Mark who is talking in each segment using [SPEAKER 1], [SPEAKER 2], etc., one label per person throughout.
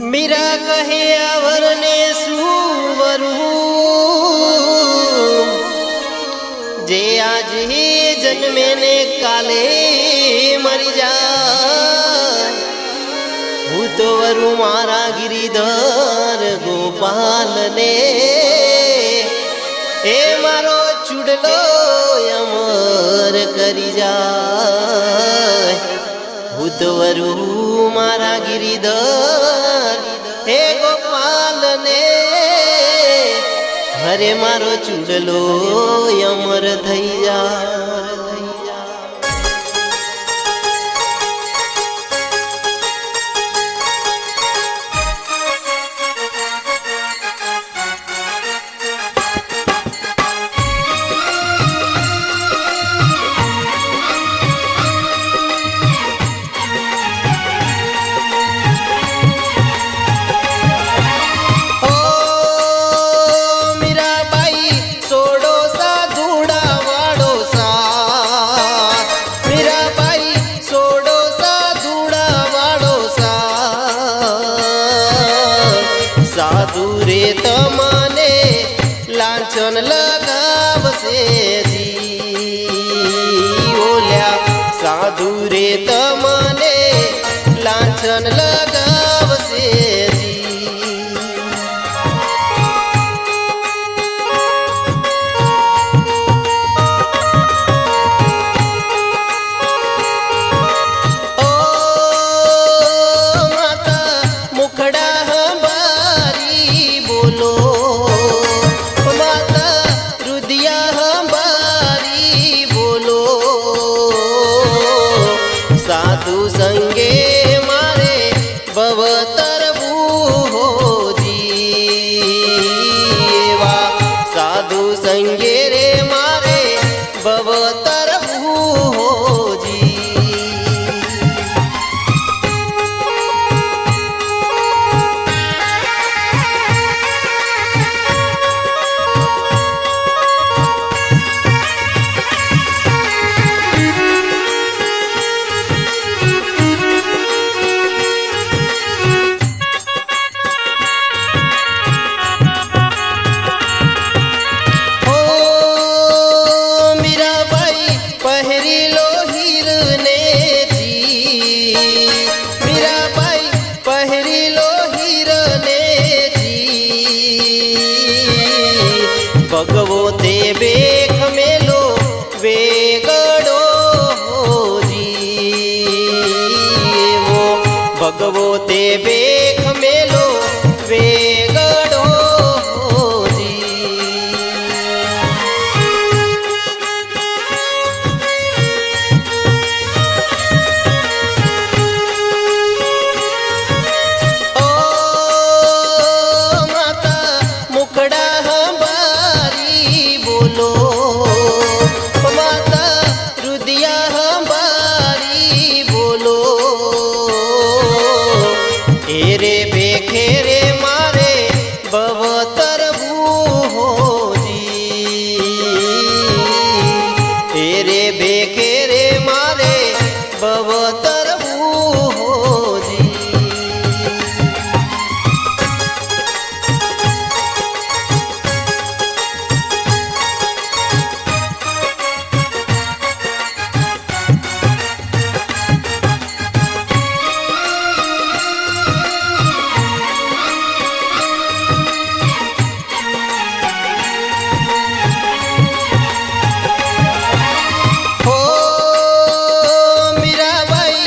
[SPEAKER 1] मीरा कहे आवरने सुवरू जे आज ही जन्मे ने काले मरी जाए हूँ तो वरु मारा गिरिधर गोपाल ने ए मारो चुड़लो अमर करी जाए हूँ तो वरु मारा गिरिधर हे गोपाल ने हरे मारो चुड़लो अमर थई जा। साधु रे तमने लांछन लगावसे जी ओल्या साधु रे तमने लांछन लगावसे जी। ओ माता मुखड़ा साधु संगे मारे बवतरबू हो जी वा साधु संगे रे मारे बवतरबू हो जी। भगवो ते बेख मेलो वेगड़ो हो जी वो भगवो ते बेख मेलो वेगड़ो हो जी। ओ माता मुखड़ा बोलो माता रुदिया हमारी बोलो एरे बेखेरे मारे बवतरबू हो जी एरे बेखेरे मारे बवतरबू हो जी। मीराबाई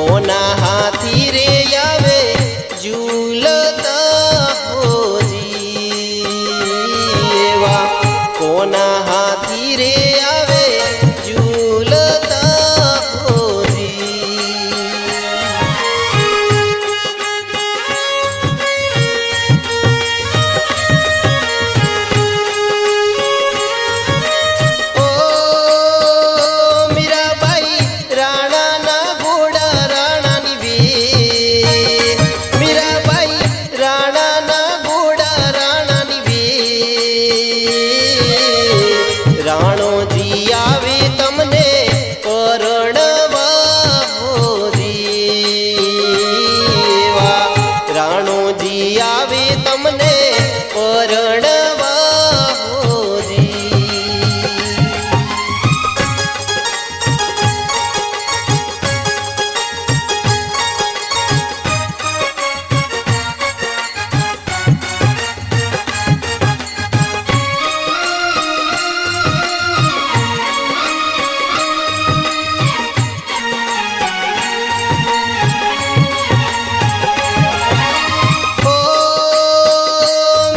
[SPEAKER 1] कोना हाथी रे आवे झूलता होजी एवा कोना हाथी रे आवे झूलता होजी। ओ मीराबाई राणा ना घोड़ा राणा नी वीर मीराबाई राणा ना घोड़ा राणा नी वीर राणो जी आवे तमने परણવા હોજી वा राणो जी आवे तमने परણવા હોજી। ओ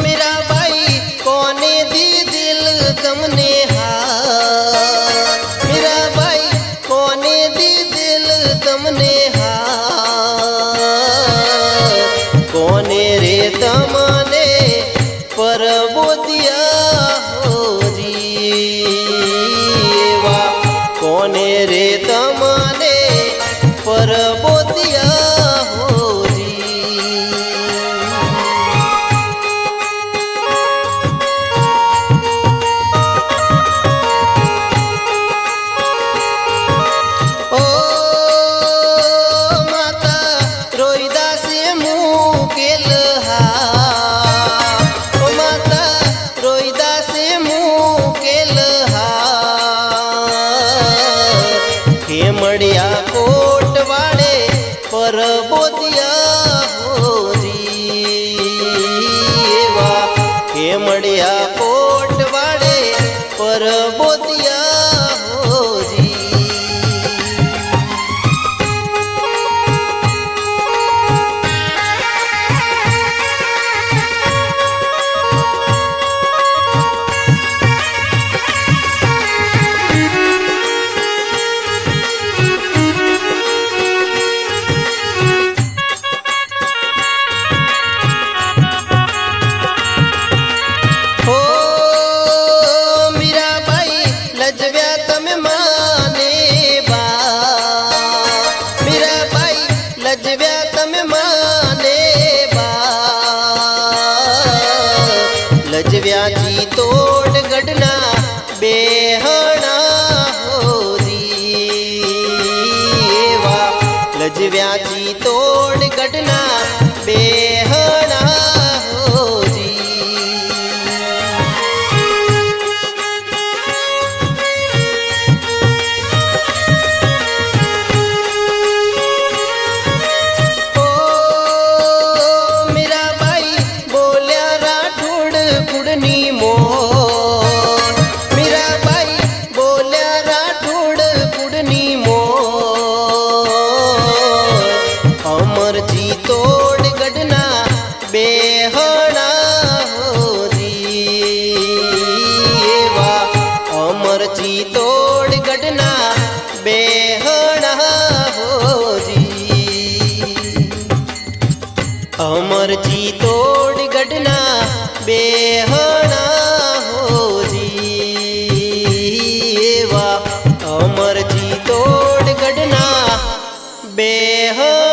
[SPEAKER 1] मीराबाई कोने दी दिल तमने हार मीराबाई कोने दी दिल तमने हार कोने रे तमने परबोदिया होजी वा कोने रे तमने परबोदिया होजी। ओ माता रोहिदासे मुकेल हार ओ माता रोहिदासे मुकेल हार खेमड़िया कोट वाड़े परबोदिया होजी वा खेमड़िया कोट वाड़े परबोदिया होजी। ओ मीराबाई लजव्या तमे माने बा मीराबाई लजव्या तमे माने बा लजव्या जी तोड़ गढ़ना बेहणा होजी वा लजव्या जी तोड़ गढ़ना बेहणा होजी। ओ मीराबाई बोल्या राठोड कुडनी मोर मीराबाई बोल्या राठोड कुडनी मोर अमर जी तोड़ गढ़ना बेहणा होजी वा अमर जी तोड़ गढ़ना बेहणा होजी अमर जी तोड़ गढ़ना बेहणा होजी वा अमर जी तोड़ गढ़ना बेहणा